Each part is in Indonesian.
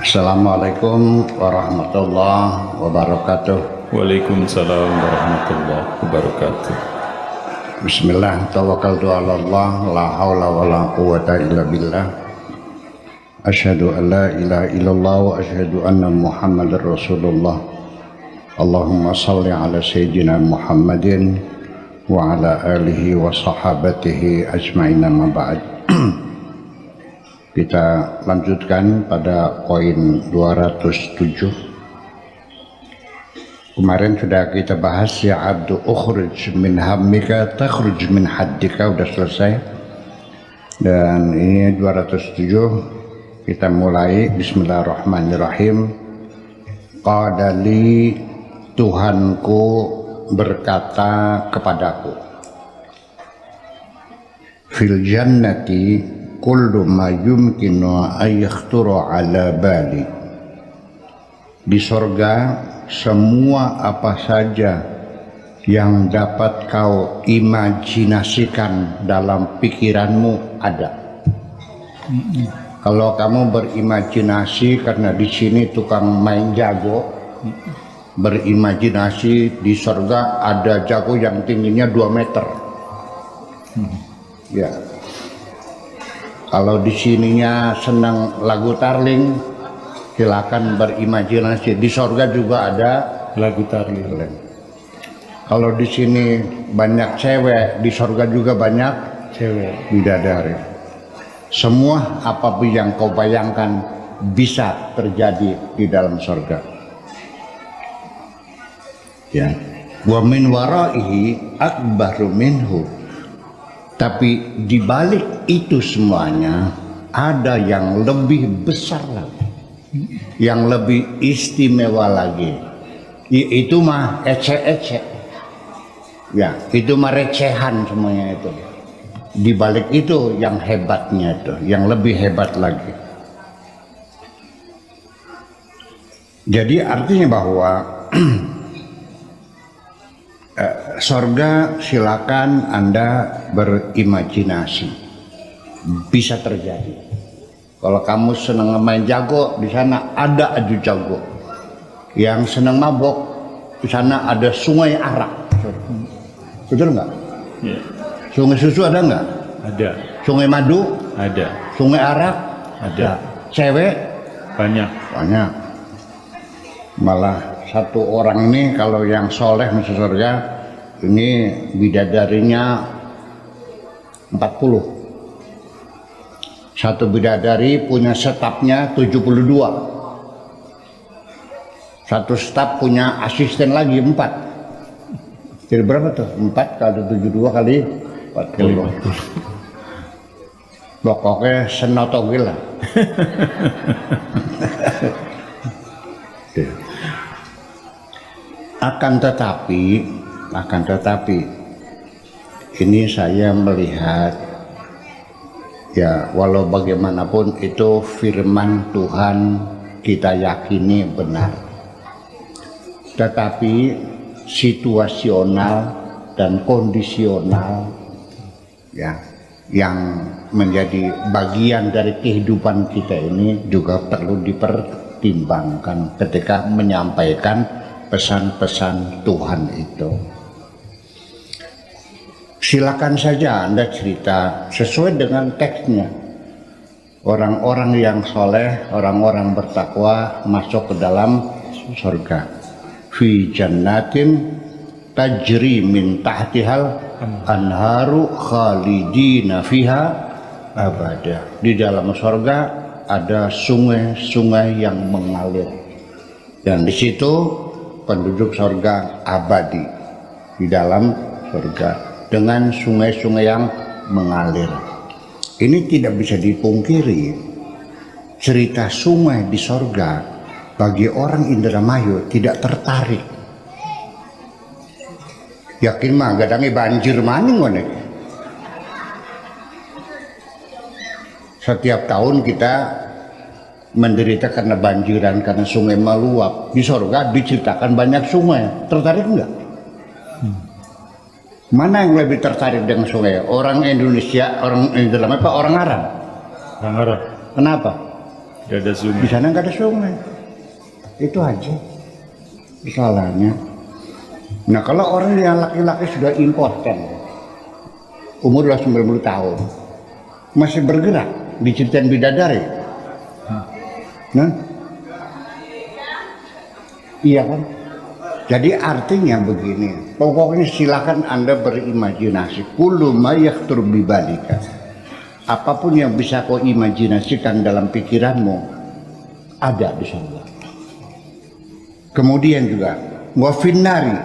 Assalamualaikum warahmatullahi wabarakatuh. Waalaikumsalam warahmatullahi wabarakatuh. Bismillah, tawakkaltu ala Allah, la haula wala quwwata illa billah. Asyhadu an la ilaha illallah wa asyhadu anna Muhammadar Rasulullah. Allahumma shalli ala sayyidina Muhammadin wa ala alihi wa sahabatihi ajma'in, amma ba'd. Kita lanjutkan pada poin 207. Kemarin sudah kita bahas ya abdu ukhruj min hammika takhruj min haddika, udah selesai. Dan ini 207 kita mulai. Bismillahirrahmanirrahim. Qadali, Tuhanku berkata kepadaku, fil jannati kullu ma yumkinu ayyakhtura ala bali. Di sorga semua apa saja yang dapat kau imajinasikan dalam pikiranmu ada. Kalau kamu berimajinasi karena di sini tukang main jago, berimajinasi di sorga ada jago yang tingginya 2 meter. Ya. Kalau di sininya senang lagu Tarling, silakan berimajinasi. Di sorga juga ada Lagu Tarling. Kalau di sini banyak cewek, di sorga juga banyak Cewek. bidadari. Semua apapun yang kau bayangkan bisa terjadi di dalam sorga. Ya. Wa min waraihi akbaru minhu. Tapi di balik itu semuanya ada yang lebih besar lagi, yang lebih istimewa lagi. Itu mah ecek-ecek, ya itu mah recehan semuanya itu. Di balik itu yang hebatnya itu, yang lebih hebat lagi. Jadi artinya bahwa sorga silakan Anda berimajinasi, bisa terjadi. Kalau kamu senang main jago, di sana ada adu jago. Yang senang mabok, di sana ada sungai arak. Betul nggak? Ya. Sungai susu ada nggak? Ada. Sungai madu? Ada. Sungai arak? Ada. Cewek? Banyak. Banyak. Malah satu orang ini kalau yang soleh masuk surga ini bidadarinya 40. Satu bidadari punya stafnya 72. Satu staf punya asisten lagi 4. Jadi berapa tuh? 4 kali 72 kali 40. Pokoknya senotogil lah. Akan tetapi ini saya melihat, ya walau bagaimanapun itu firman Tuhan kita yakini benar, tetapi situasional dan kondisional ya yang menjadi bagian dari kehidupan kita ini juga perlu dipertimbangkan ketika menyampaikan pesan-pesan Tuhan itu. Silakan saja Anda cerita sesuai dengan teksnya. Orang-orang yang soleh, orang-orang bertakwa masuk ke dalam surga. Fi jannatin tajri min tahtihal anharu khalidina fiha abada. Di dalam surga ada sungai-sungai yang mengalir. Dan di situ penduduk surga abadi di dalam surga dengan sungai-sungai yang mengalir. Ini tidak bisa dipungkiri. Cerita sungai di surga bagi orang Indramayu tidak tertarik. Yakin mah gadangi banjir maning ngonek. Setiap tahun kita menderita karena banjiran, karena sungai meluap. Di surga diceritakan banyak sungai. Tertarik enggak? Mana yang lebih tertarik dengan sungai? Orang Indonesia, orang Indonesia apa orang Arab? Orang Arab. Kenapa? Tidak ada Di sungai. sana nggak ada sungai. Itu aja kesalahannya. Nah kalau orang yang laki-laki sudah impoten, umur sudah 90 tahun, masih bergerak di Ciptaan Bidadari, nah, iya kan? Jadi artinya begini, pokoknya silakan Anda berimajinasi. Kullu ma yakhtur bi balika. Apapun yang bisa kau imajinasikan dalam pikiranmu ada di sana. Kemudian juga wa finnari,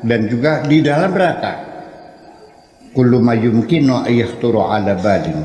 dan juga di dalam neraka. Kullu ma yumkinu ayyahturu ala balin.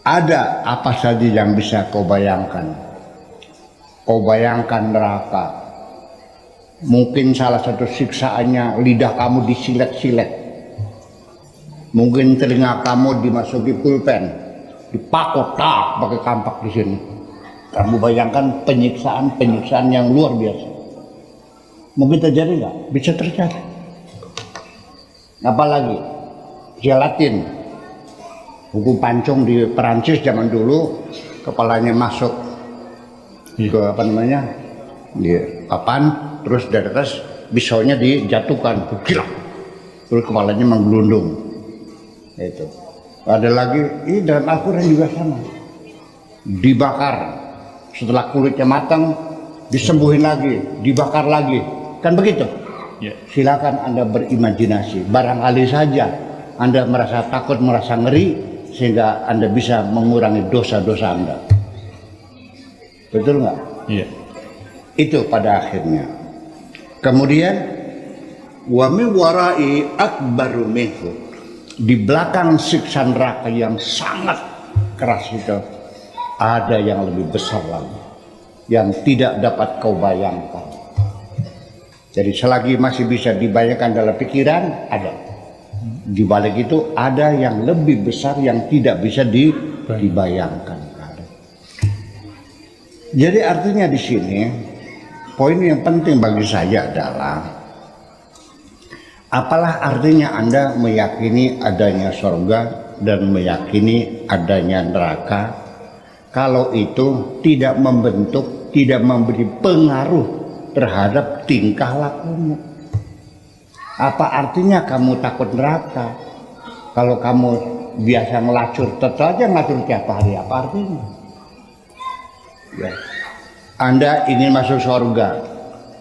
Ada apa saja yang bisa kau bayangkan. Kau bayangkan neraka. Mungkin salah satu siksaannya lidah kamu disilet-silet. Mungkin telinga kamu dimasuki pulpen, dipakotak pakai kampak di sini. Kamu bayangkan penyiksaan yang luar biasa. Mungkin terjadi nggak? Bisa terjadi. Apalagi gelatin, hukum pancung di Perancis zaman dulu, kepalanya masuk ke apa namanya, di papan, terus dari atas pisaunya dijatuhkan, gila, terus kepalanya menggelundung. Itu. Ada lagi, ini dalam Al-Quran juga sama, dibakar, setelah kulitnya matang, disembuhin lagi, dibakar lagi, kan begitu? Ya. Silakan Anda berimajinasi. Barangkali saja Anda merasa takut, merasa ngeri, sehingga Anda bisa mengurangi dosa-dosa Anda. Betul nggak? Iya. Itu pada akhirnya. Kemudian wa min warai akbaru minhu. Di belakang siksa neraka yang sangat keras itu ada yang lebih besar lagi, yang tidak dapat kau bayangkan. Jadi selagi masih bisa dibayangkan dalam pikiran, ada. Di balik itu ada yang lebih besar yang tidak bisa dibayangkan. Jadi artinya di sini poin yang penting bagi saya adalah, apalah artinya Anda meyakini adanya surga dan meyakini adanya neraka kalau itu tidak membentuk, tidak memberi pengaruh terhadap tingkah lakumu. Apa artinya kamu takut neraka kalau kamu biasa ngelacur, tetap aja ngelacur tiap hari? Apa artinya? Ya. Anda ingin masuk surga,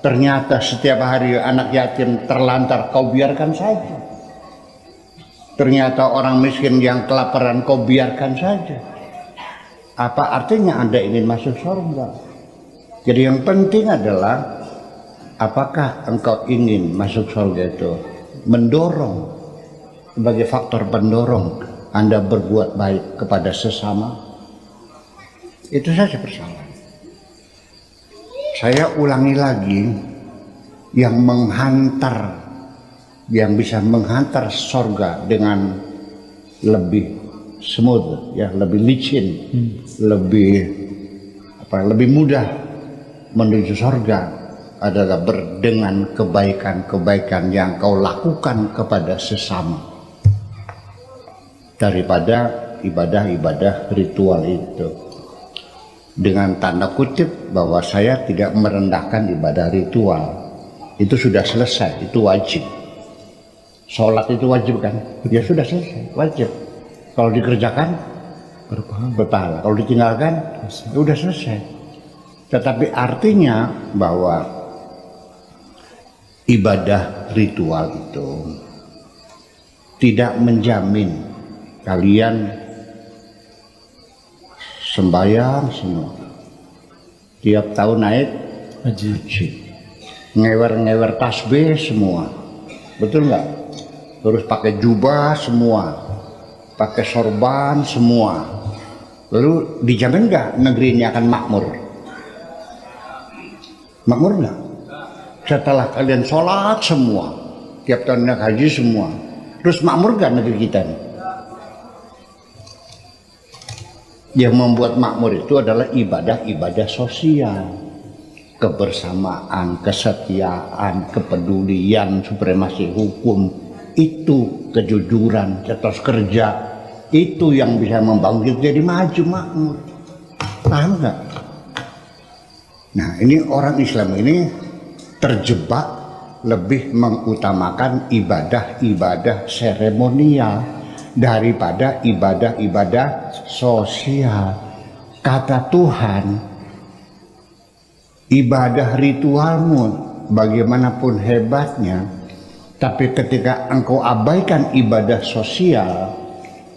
ternyata setiap hari anak yatim terlantar, kau biarkan saja. Ternyata orang miskin yang kelaparan, kau biarkan saja. Apa artinya Anda ingin masuk surga? Jadi yang penting adalah, apakah engkau ingin masuk surga itu mendorong, sebagai faktor pendorong Anda berbuat baik kepada sesama? Itu saja persoalan. Saya ulangi lagi, yang menghantar, yang bisa menghantar surga dengan lebih smooth, ya, lebih licin, lebih mudah menuju surga adalah dengan kebaikan-kebaikan yang kau lakukan kepada sesama, daripada ibadah-ibadah ritual itu. Dengan tanda kutip bahwa saya tidak merendahkan ibadah ritual, itu sudah selesai, itu wajib. Sholat itu wajib kan? Ya sudah selesai, wajib. Kalau dikerjakan berpahala, kalau ditinggalkan ya udah selesai. Tetapi artinya bahwa ibadah ritual itu tidak menjamin kalian sembahyang semua, tiap tahun naik haji, ngewer-ngewer tasbih semua, betul nggak? Terus pakai jubah semua, pakai sorban semua, lalu dijamin nggak negeri ini akan makmur? Makmur nggak? Setelah kalian sholat semua, tiap tahun naik haji semua, terus makmur nggak negeri kita nih? Yang membuat makmur itu adalah ibadah-ibadah sosial, kebersamaan, kesetiaan, kepedulian, supremasi hukum, itu kejujuran, etos kerja, itu yang bisa membangun kita jadi maju makmur. Paham nggak? Nah, ini orang Islam ini terjebak lebih mengutamakan ibadah-ibadah seremonial daripada ibadah-ibadah sosial. Kata Tuhan, ibadah ritualmu bagaimanapun hebatnya, tapi ketika engkau abaikan ibadah sosial,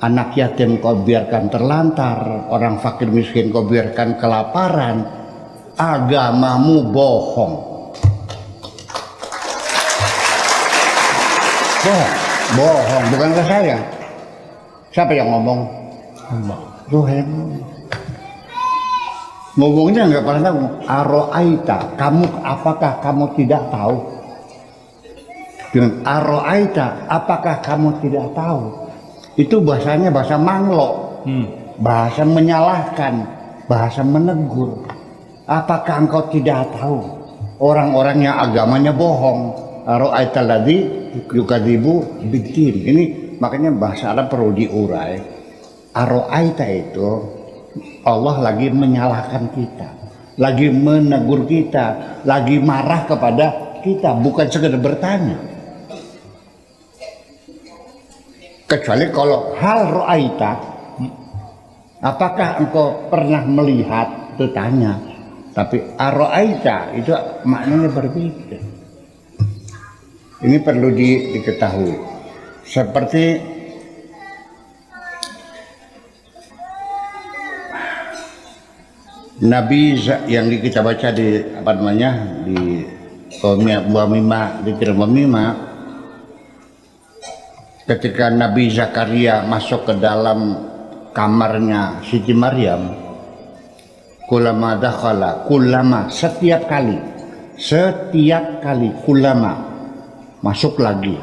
anak yatim kau biarkan terlantar, orang fakir miskin kau biarkan kelaparan, agamamu bohong. Bohong, bukanlah saya. Siapa yang ngomong? Tuhan. Ngomongnya nggak pernah tahu. Aro'aita, apakah kamu tidak tahu? Dengan aro'aita, apakah kamu tidak tahu? Itu bahasanya bahasa manglo, bahasa menyalahkan, bahasa menegur. Apakah engkau tidak tahu orang-orang yang agamanya bohong? Aro'aita ladzi yukadzibu biddin. Ini makanya bahasa Arab perlu diurai. Aro'aita itu Allah lagi menyalahkan kita, lagi menegur kita, lagi marah kepada kita, bukan sekedar bertanya. Kecuali kalau hal ro'aita, apakah engkau pernah melihat, itu tanya. Tapi aro'aita itu maknanya berbeda. Ini perlu diketahui. Seperti Nabi yang kita baca di apa namanya di Wamima, di Wamima, ketika Nabi Zakaria masuk ke dalam kamarnya Siti Maryam, kulama dakhala, kulama setiap kali kulama masuk lagi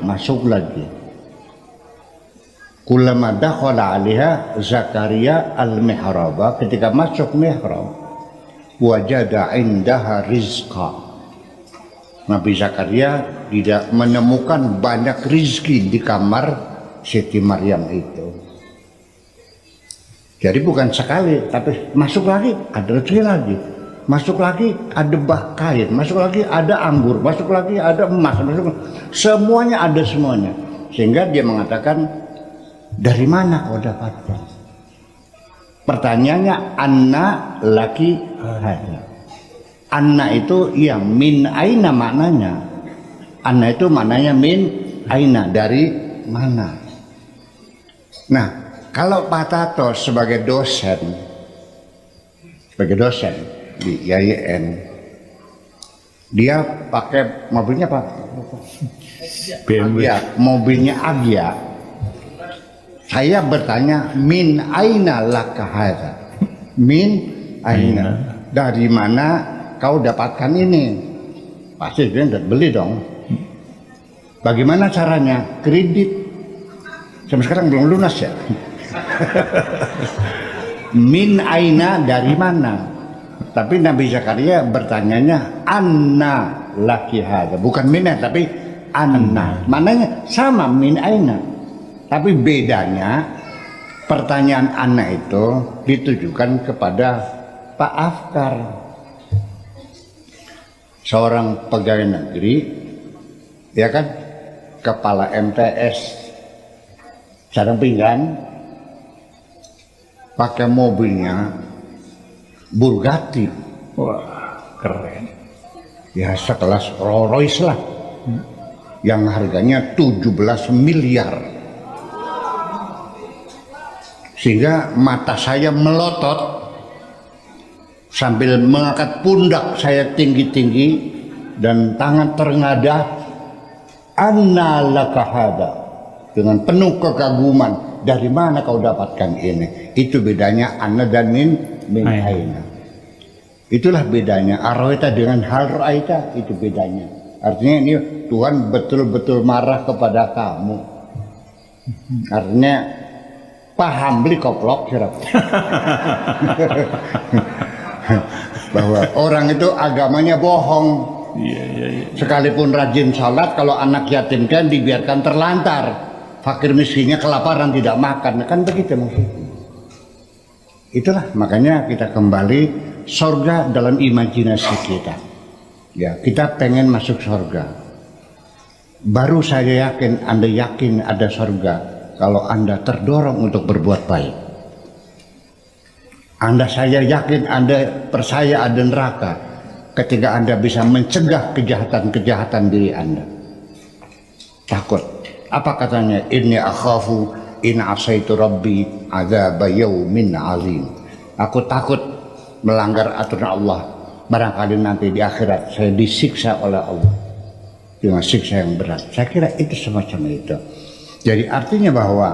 kulama dakhala alaiha Zakaria al-mihraba, ketika masuk mihrab wajada indaha rizqa, Nabi Zakaria tidak menemukan banyak rizki di kamar Siti Maryam itu. Jadi bukan sekali, tapi masuk lagi ada rezeki lagi, masuk lagi ada bah kain, masuk lagi ada anggur, masuk lagi ada emas, semuanya ada semuanya. Sehingga dia mengatakan, dari mana kau dapatkan? Pertanyaannya, anna laki hada. Anna itu ya min aina maknanya. Anna itu maknanya min aina, dari mana. Nah, kalau Pak Tato sebagai dosen di IAIN, dia pakai mobilnya Pak? BMW. Ya, mobilnya Agya. Saya bertanya, min aina laka hadza? Min aina. Dari mana kau dapatkan ini? Pasti dia tidak beli dong. Bagaimana caranya? Kredit. Sampai sekarang belum lunas ya. Min aina, dari mana? Tapi Nabi Zakaria bertanyanya anna laki hadza, bukan mina tapi anna. Mananya sama, min aina. Tapi bedanya pertanyaan anna itu ditujukan kepada Pak Afkar, seorang pegawai negeri, ya kan, kepala MTS, sarang pinggan, pakai mobilnya Bugatti. Wah, keren. Ya sekelas Rolls Royce lah, yang harganya 17 miliar. Sehingga mata saya melotot sambil mengangkat pundak saya tinggi-tinggi dan tangan terengadah, anna laka hada, dengan penuh kekaguman, dari mana kau dapatkan ini? Itu bedanya anna dan min aina. Itulah bedanya aroita dengan hal roaita, itu bedanya. Artinya ini Tuhan betul-betul marah kepada kamu. Artinya paham beli koplok bahwa orang itu agamanya bohong. Iya. Sekalipun rajin sholat, kalau anak yatim kan dibiarkan terlantar, fakir miskinnya kelaparan tidak makan, kan begitu maksudnya. Itulah makanya kita kembali surga dalam imajinasi kita. Ya, kita pengen masuk surga. Baru saya yakin, Anda yakin ada surga kalau Anda terdorong untuk berbuat baik. Saya yakin Anda percaya ada neraka ketika Anda bisa mencegah kejahatan-kejahatan diri Anda. Takut. Apa katanya? Inni akhafu in asaitu rabbi adzaba yaumin azim. Aku takut melanggar aturan Allah. Barangkali nanti di akhirat saya disiksa oleh Allah dengan siksa yang berat. Saya kira itu semacam itu. Jadi artinya bahwa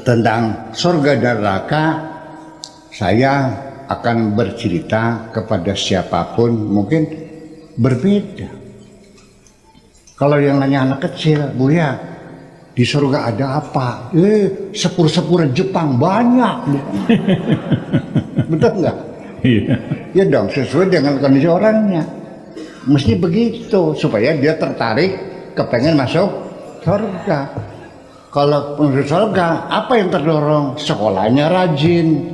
tentang surga dan neraka saya akan bercerita kepada siapapun mungkin berbeda. Kalau yang nanya anak kecil, Buya, di surga ada apa? Sepur-sepur Jepang banyak. Betul nggak? Iya. Ya dong, sesuai dengan kondisi orangnya. Mesti begitu supaya dia tertarik kepengen masuk surga. Kalau masuk surga, apa yang terdorong? Sekolahnya rajin,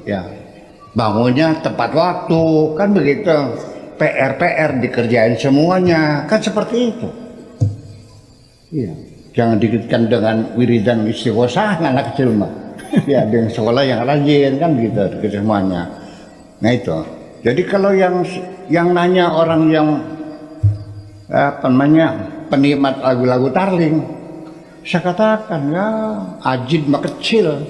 ya, bangunnya tepat waktu, kan begitu. PR dikerjain semuanya, kan seperti itu. Iya, jangan dikitkan dengan wiridan istighosah anak kecil mah. Ya, dengan sekolah yang rajin, kan gitu, semuanya. Nah itu. Jadi kalau yang nanya orang yang penikmat lagu-lagu Tarling, saya katakan ya Ajid mah kecil.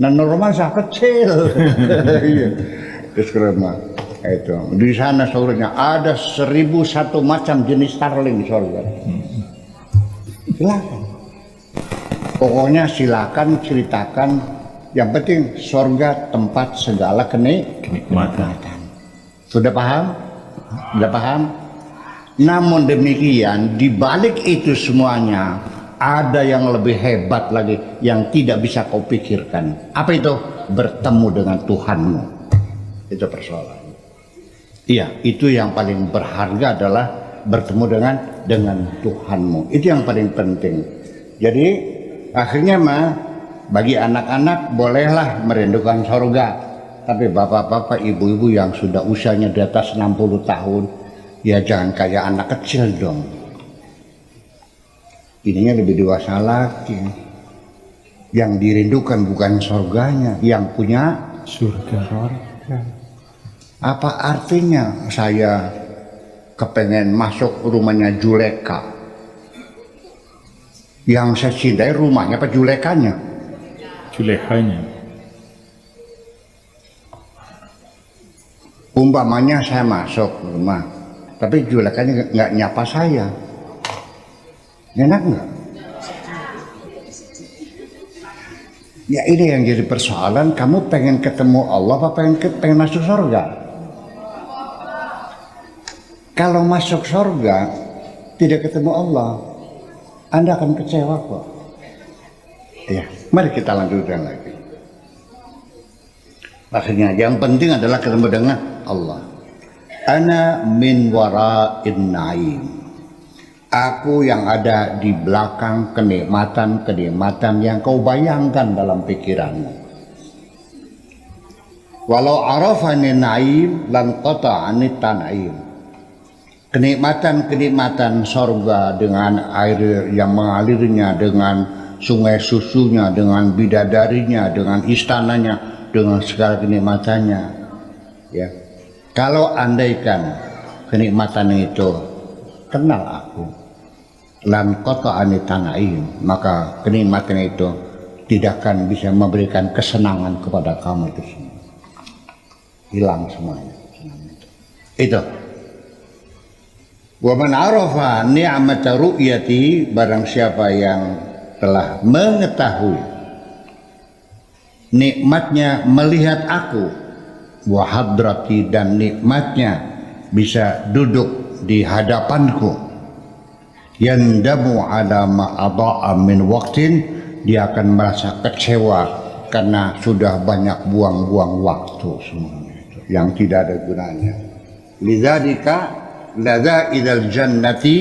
Nah normal saya kecil. Iya. Terus kerana itu di sana surganya ada 1001 macam jenis Tarling surga. Silakan. Pokoknya silakan ceritakan. Yang penting surga tempat segala kenikmatan. Sudah paham? Sudah paham? Namun demikian, di balik itu semuanya ada yang lebih hebat lagi yang tidak bisa kau pikirkan. Apa itu? Bertemu dengan Tuhanmu. Itu persoalannya. Iya, itu yang paling berharga adalah bertemu dengan Tuhanmu. Itu yang paling penting. Jadi akhirnya bagi anak-anak bolehlah merindukan surga. Tapi bapak-bapak, ibu-ibu yang sudah usianya di atas 60 tahun, ya jangan kayak anak kecil dong. Ininya lebih dewasa lagi. Yang dirindukan bukan surganya, yang punya surga. Apa artinya saya kepengen masuk rumahnya Juleka? Yang saya cintai rumahnya apa Julekanya? Julekanya. Umpamanya saya masuk rumah, tapi Julekanya nggak nyapa saya. Enak nggak? Ya ini yang jadi persoalan. Kamu pengen ketemu Allah apa pengen masuk surga? Kalau masuk surga tidak ketemu Allah, Anda akan kecewa kok. Ya, mari kita lanjutkan lagi. Akhirnya yang penting adalah ketemu dengan Allah. Ana min wara'in na'im. Aku yang ada di belakang kenikmatan-kenikmatan yang kau bayangkan dalam pikiranmu. Walau arafani na'im lan qata'ani tan'im. Kenikmatan-kenikmatan sorga dengan air yang mengalirnya, dengan sungai susunya, dengan bidadarinya, dengan istananya, dengan segala kenikmatannya. Ya. Kalau andaikan kenikmatan itu kenal aku, lan qata'ani tan'im, maka kenikmatan itu tidak akan bisa memberikan kesenangan kepada kamu itu semua. Hilang semuanya. Itu. Wa man arafa ni'mata ru'yati, barang siapa yang telah mengetahui nikmatnya melihat aku, wa hadrati, dan nikmatnya bisa duduk di hadapanku, yandamu ala ma adha'a min waqtin, dia akan merasa kecewa karena sudah banyak buang-buang waktu semuanya itu yang tidak ada gunanya. Lidzalika ladza idal jannati,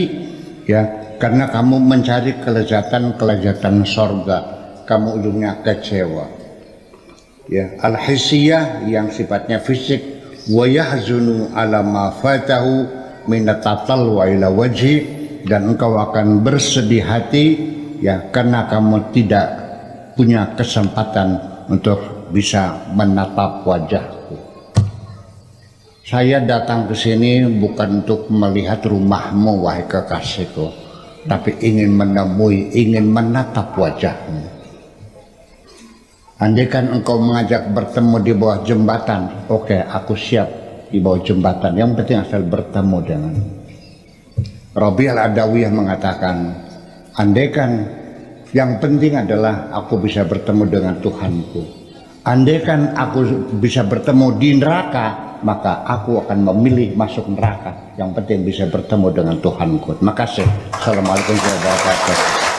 ya, karena kamu mencari kelezatan-kelezatan sorga, kamu ujungnya kecewa. Ya, al-hisiyah yang sifatnya fisik, wa yahzunu ala ma fatahu min tatalwa ila wajhi, dan engkau akan bersedih hati ya karena kamu tidak punya kesempatan untuk bisa menatap wajahku. Saya datang ke sini bukan untuk melihat rumahmu wahai kekasihku, tapi ingin menemui, ingin menatap wajahmu. Andaikan engkau mengajak bertemu di bawah jembatan, oke, aku siap di bawah jembatan. Yang penting asal bertemu dengan. Rabi' al-Adawiyah mengatakan, andaikan yang penting adalah aku bisa bertemu dengan Tuhanku. Andaikan aku bisa bertemu di neraka, maka aku akan memilih masuk neraka. Yang penting bisa bertemu dengan Tuhanku. Terima kasih. Assalamualaikum warahmatullahi wabarakatuh.